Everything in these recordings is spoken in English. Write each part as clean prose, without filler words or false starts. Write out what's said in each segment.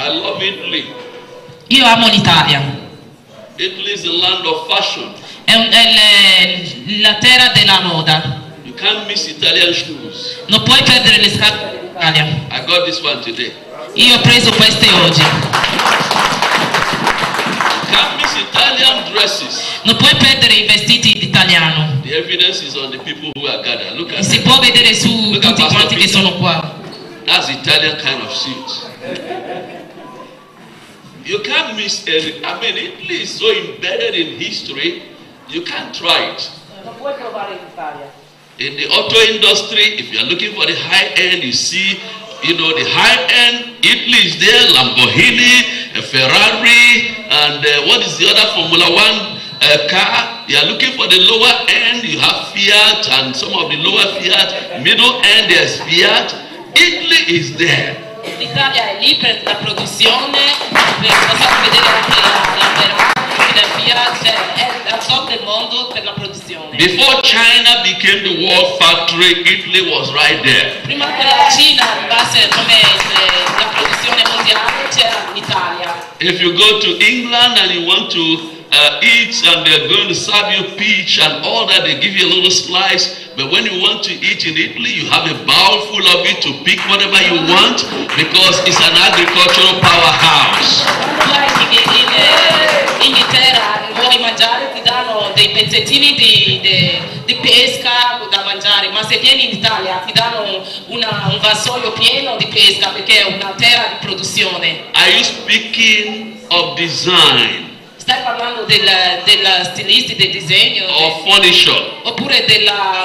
I love Italy. Io amo l'Italia. Italy is the land of fashion. È la terra della moda. You can't miss Italian shoes. Non puoi perdere le scarpe dell'Italia. I got this one today. Io ho preso queste oggi. You can't miss Italian dresses. Non puoi perdere i vestiti italiani. The evidence is on the people who are gathered. Look at Si them. può vedere su Look at tutti Pastor quanti che Peter. sono qua. That's Italian kind of suit. You can't miss it. I mean, Italy is so embedded in history, you can't try it. Non puoi provare l'Italia. In the auto industry, if you're looking for the high end, you see, the high end, Italy is there, Lamborghini, a Ferrari, and what is the other Formula One car? You are looking for the lower end, you have Fiat, and some of the lower Fiat, middle end, there's Fiat. Italy is there. L'Italia è lì per la produzione, possiamo vedere anche la Ferrari, la Fiat, è la top del mondo per la produzione. Before China became the world factory, Italy was right there. Prima che la Cina arrivasse come la produzione mondiale c'era l'Italia. If you go to England and you want to eat and they're going to serve you peach and all that, they give you a little slice. But when you want to eat in Italy, you have a bowl full of it to pick whatever you want because it's an agricultural powerhouse. In Inghilterra vuoi mangiare, ti danno dei pezzettini di pesca da mangiare, ma se vieni in Italia ti danno un vassoio pieno di pesca perché è una terra di produzione. Are you speaking of design? Stai parlando della stilisti, del disegno, or furniture, oppure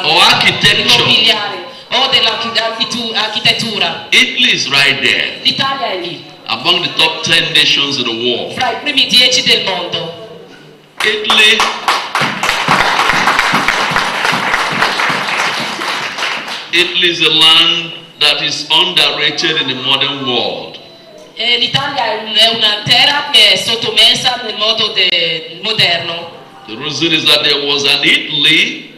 or architecture? dell'immobiliare o dell'architettura. Italy is right there, L'Italia è lì, among the top 10 nations in the world. fra i primi 10 del mondo. Italy is a land that is underrated in the modern world. L'Italia è una terra che è sottomessa nel modo moderno. The reason is that there was an Italy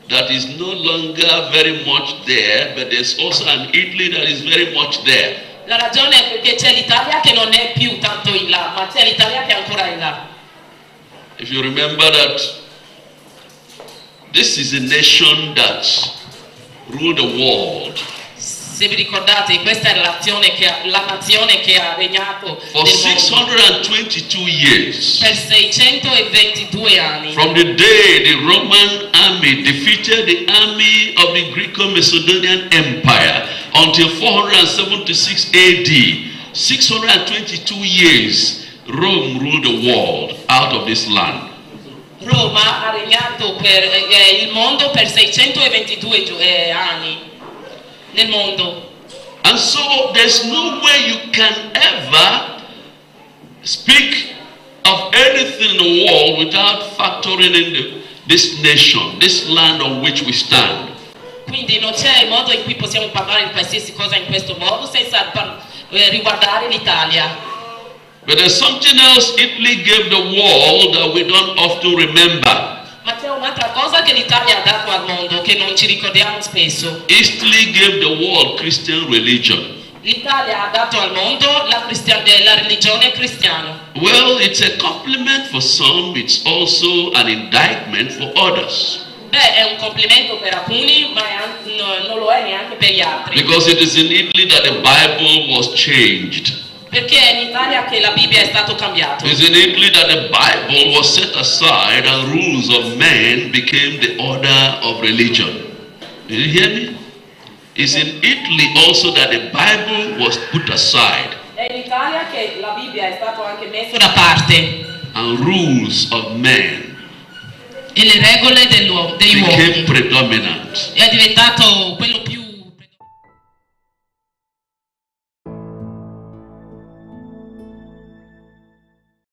that is no longer very much there, but there's also an Italy that is very much there. La ragione è perché c'è l'Italia che non è più tanto in là, ma c'è l'Italia che è ancora in là. If you remember that this is a nation that ruled the world Se vi ricordate, questa è la nazione che ha regnato for nel mondo 622 years. per 622 anni. From the day the Roman army defeated the army of the Greco-Macedonian Empire until 476 AD, 622 years, Rome ruled the world out of this land. Roma ha regnato per il mondo per 622 anni nel mondo. And so there's no way you can ever speak of anything in the world without factoring in this nation, this land on which we stand. Quindi non c'è modo in cui possiamo parlare di qualsiasi cosa in questo modo senza riguardare l'Italia. But there's something else Italy gave the world that we don't often remember. Ma c'è un'altra cosa che l'Italia ha dato al mondo che non ci ricordiamo spesso. Italy gave the world Christian religion. L'Italia ha dato al mondo la religione cristiana. Well, it's a compliment for some, it's also an indictment for others. Beh, è un complimento per alcuni, ma non lo è neanche per gli altri. Because it is in Italy that the Bible was changed. Perché è in Italia che la Bibbia è stato cambiato. It's in Italy that the Bible was set aside and rules of men became the order of religion. Did you hear me? It's in Italy also that the Bible was put aside. È in Italia che la Bibbia è stato anche messo da parte. And rules of men E le regole degli became uomini. predominant. È diventato quello